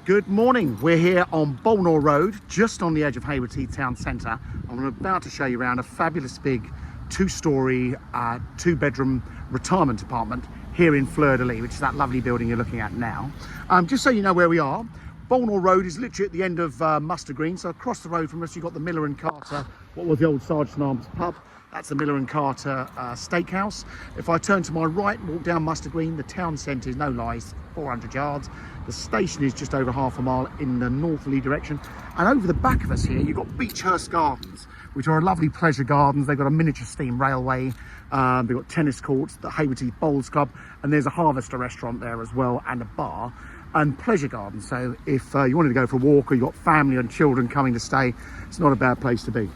Good morning. We're here on Bolnore Road, just on the edge of Haywards Heath town centre. I'm about to show you around a fabulous big two-storey, two-bedroom retirement apartment here in Fleur, which is that lovely building you're looking at now. Just so you know where we are, Bolnore Road is literally at the end of Mustard Green. So across the road from us, you've got the Miller and Carter, what was the old Sergeant Arms pub. That's the Miller and Carter steakhouse. If I turn to my right and walk down Mustard Green, the town centre is no lies, 400 yards. The station is just over half a mile in the northerly direction. And over the back of us here, you've got Beechhurst Gardens, which are a lovely pleasure gardens. They've got a miniature steam railway. They've got tennis courts, the Haywards Heath Bowls Club, and there's a Harvester restaurant there as well, and a bar, and pleasure gardens. So if you wanted to go for a walk, or you've got family and children coming to stay, it's not a bad place to be.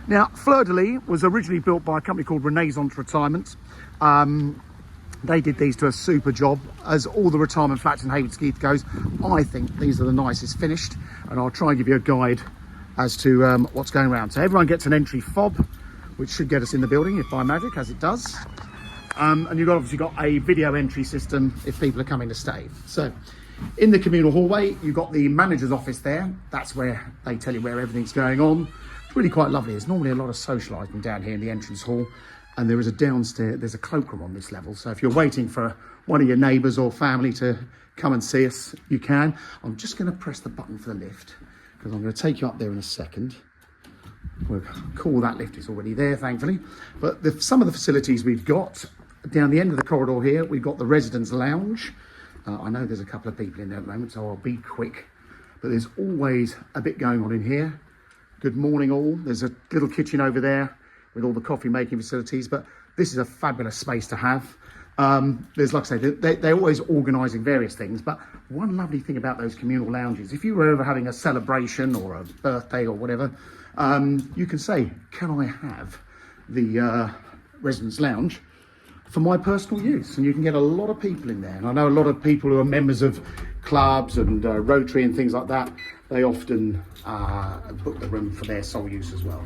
Now, Fleur was originally built by a company called Renaissance Retirement. They did these to a super job. As all the retirement flats in Haywards Heath goes, I think these are the nicest finished, and I'll try and give you a guide as to what's going around. So everyone gets an entry fob, which should get us in the building if by magic, as it does. And you've obviously got a video entry system if people are coming to stay. So in the communal hallway, you've got the manager's office there. That's where they tell you where everything's going on. It's really quite lovely. There's normally a lot of socialising down here in the entrance hall. And there is a downstairs, there's a cloakroom on this level. So if you're waiting for one of your neighbours or family to come and see us, you can. I'm just going to press the button for the lift, because I'm going to take you up there in a second. We'll call that lift, it's already there, thankfully. But some of the facilities we've got, down the end of the corridor here, we've got the residence lounge. I know there's a couple of people in there at the moment, so I'll be quick. But there's always a bit going on in here. Good morning all. There's a little kitchen over there with all the coffee making facilities, but this is a fabulous space to have. There's, like I say, they're always organising various things, but one lovely thing about those communal lounges, if you were ever having a celebration or a birthday or whatever, you can say, can I have the residence lounge for my personal use? And you can get a lot of people in there. And I know a lot of people who are members of clubs and Rotary and things like that, they often book the room for their sole use as well.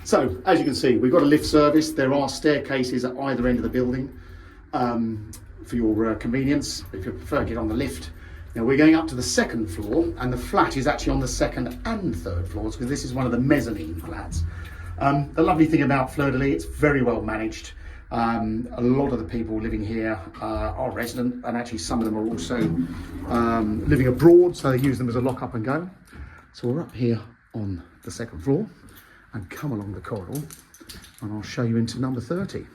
So, as you can see, we've got a lift service. There are staircases at either end of the building for your convenience. If you prefer, get on the lift. Now, we're going up to the second floor, and the flat is actually on the second and third floors, because this is one of the mezzanine flats. The lovely thing about Fleur it's very well managed. A lot of the people living here are resident, and actually some of them are also living abroad, so they use them as a lock up and go. So we're up here on the second floor, and come along the corridor, and I'll show you into number 30.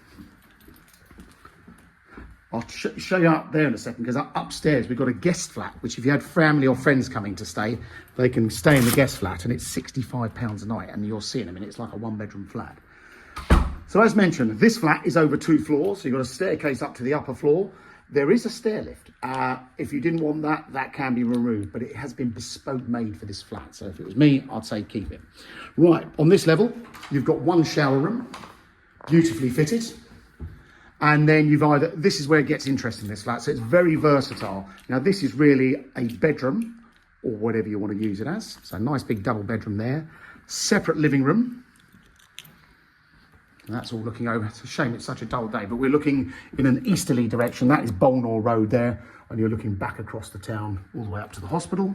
I'll show you up there in a second, because upstairs we've got a guest flat, which if you had family or friends coming to stay, they can stay in the guest flat, and it's £65 a night, and you'll see in a minute, it's like a one-bedroom flat. So as mentioned, this flat is over 2 floors, so you've got a staircase up to the upper floor. There is a stair lift. If you didn't want that, that can be removed, but it has been bespoke made for this flat. So if it was me, I'd say keep it. Right, on this level, you've got one shower room, beautifully fitted. And then this is where it gets interesting, this flat. So it's very versatile. Now this is really a bedroom, or whatever you want to use it as. So a nice big double bedroom there. Separate living room. And that's all looking over. It's a shame it's such a dull day, but we're looking in an easterly direction. That is Bolnore Road there, and you're looking back across the town all the way up to the hospital.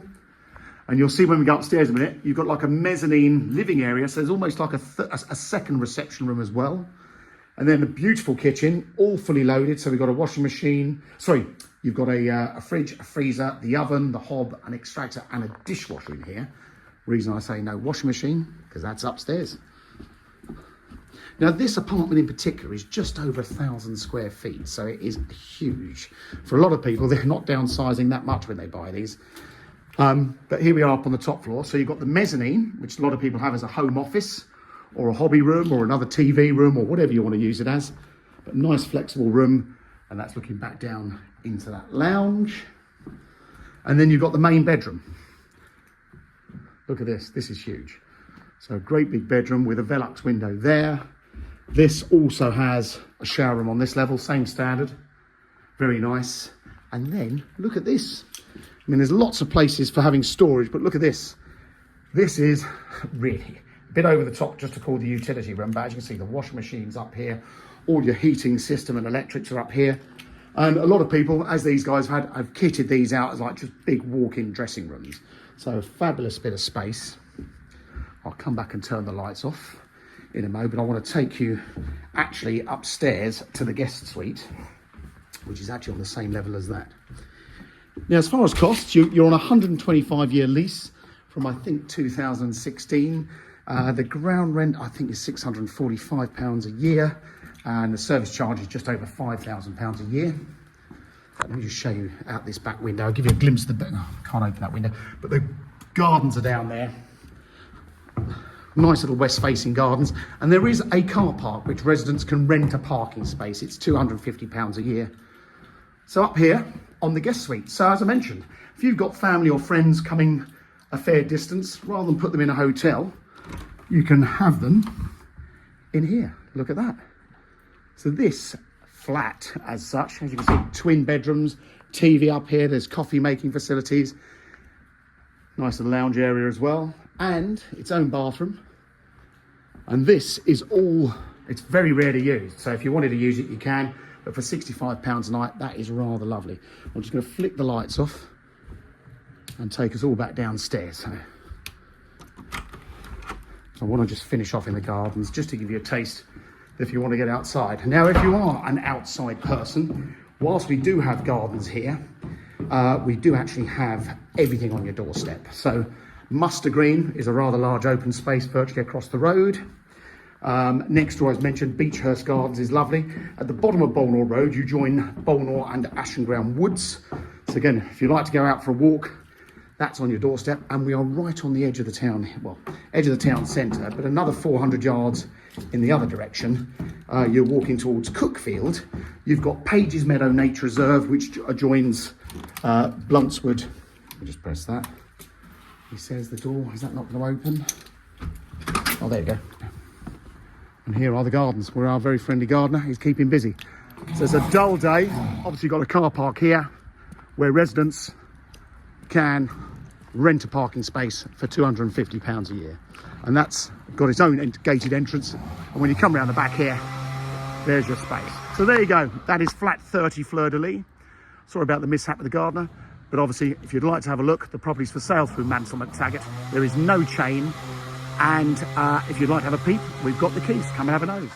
And you'll see when we go upstairs in a minute, you've got like a mezzanine living area, so there's almost like a second reception room as well. And then a beautiful kitchen, all fully loaded. So we've got a washing machine. Sorry, you've got a fridge, a freezer, the oven, the hob, an extractor, and a dishwasher in here. Reason I say no washing machine, because that's upstairs. Now, this apartment in particular is just over 1,000 square feet, so it is huge. For a lot of people, they're not downsizing that much when they buy these. But here we are up on the top floor. So you've got the mezzanine, which a lot of people have as a home office, or a hobby room, or another TV room, or whatever you want to use it as. But nice flexible room, and that's looking back down into that lounge. And then you've got the main bedroom. Look at this is huge. So a great big bedroom with a Velux window there. This also has a shower room on this level, same standard, very nice. And then look at this. I mean, there's lots of places for having storage, but look at this. This is really a bit over the top just to call the utility room, but as you can see, the washing machine's up here. All your heating system and electrics are up here. And a lot of people, as these guys have kitted these out as like just big walk-in dressing rooms. So a fabulous bit of space. I'll come back and turn the lights off in a moment. I want to take you actually upstairs to the guest suite, which is actually on the same level as that. Now, as far as costs, you're on a 125-year lease from, I think, 2016. The ground rent, I think, is £645 a year, and the service charge is just over £5,000 a year. Let me just show you out this back window. I'll give you a glimpse of the... I can't open that window, but the gardens are down there. Nice little west-facing gardens, and there is a car park which residents can rent a parking space. It's £250 a year. So up here on the guest suite. So as I mentioned, if you've got family or friends coming a fair distance, rather than put them in a hotel, you can have them in here. Look at that. So this flat, as such, as you can see, twin bedrooms, TV up here. There's coffee making facilities, nice little lounge area as well, and its own bathroom. And this is all, it's very rare to use, so if you wanted to use it you can, but for £65 a night, that is rather lovely. I'm just going to flick the lights off and take us all back downstairs. So I want to just finish off in the gardens just to give you a taste if you want to get outside. Now, if you are an outside person, whilst we do have gardens here, we do actually have everything on your doorstep. So Muster Green is a rather large open space virtually across the road. Next door, as mentioned, Beechhurst Gardens is lovely. At the bottom of Bolnore Road, you join Bolnore and Ashenground Woods. So again, if you like to go out for a walk, that's on your doorstep. And we are right on the edge of the town, well, edge of the town centre, but another 400 yards in the other direction, you're walking towards Cookfield. You've got Pages Meadow Nature Reserve, which adjoins Bluntswood. Let me just press that. He says the door, is that not going to open? Oh, there you go. And here are the gardens, where our very friendly gardener is keeping busy. So it's a dull day. Obviously, you've got a car park here where residents can rent a parking space for £250 a year. And that's got its own gated entrance. And when you come around the back here, there's your space. So there you go. That is flat 30 Fleur de Lis. Sorry about the mishap with the gardener. But obviously, if you'd like to have a look, the property's for sale through Mansell McTaggart. There is no chain. And if you'd like to have a peep, we've got the keys. Come and have a nose.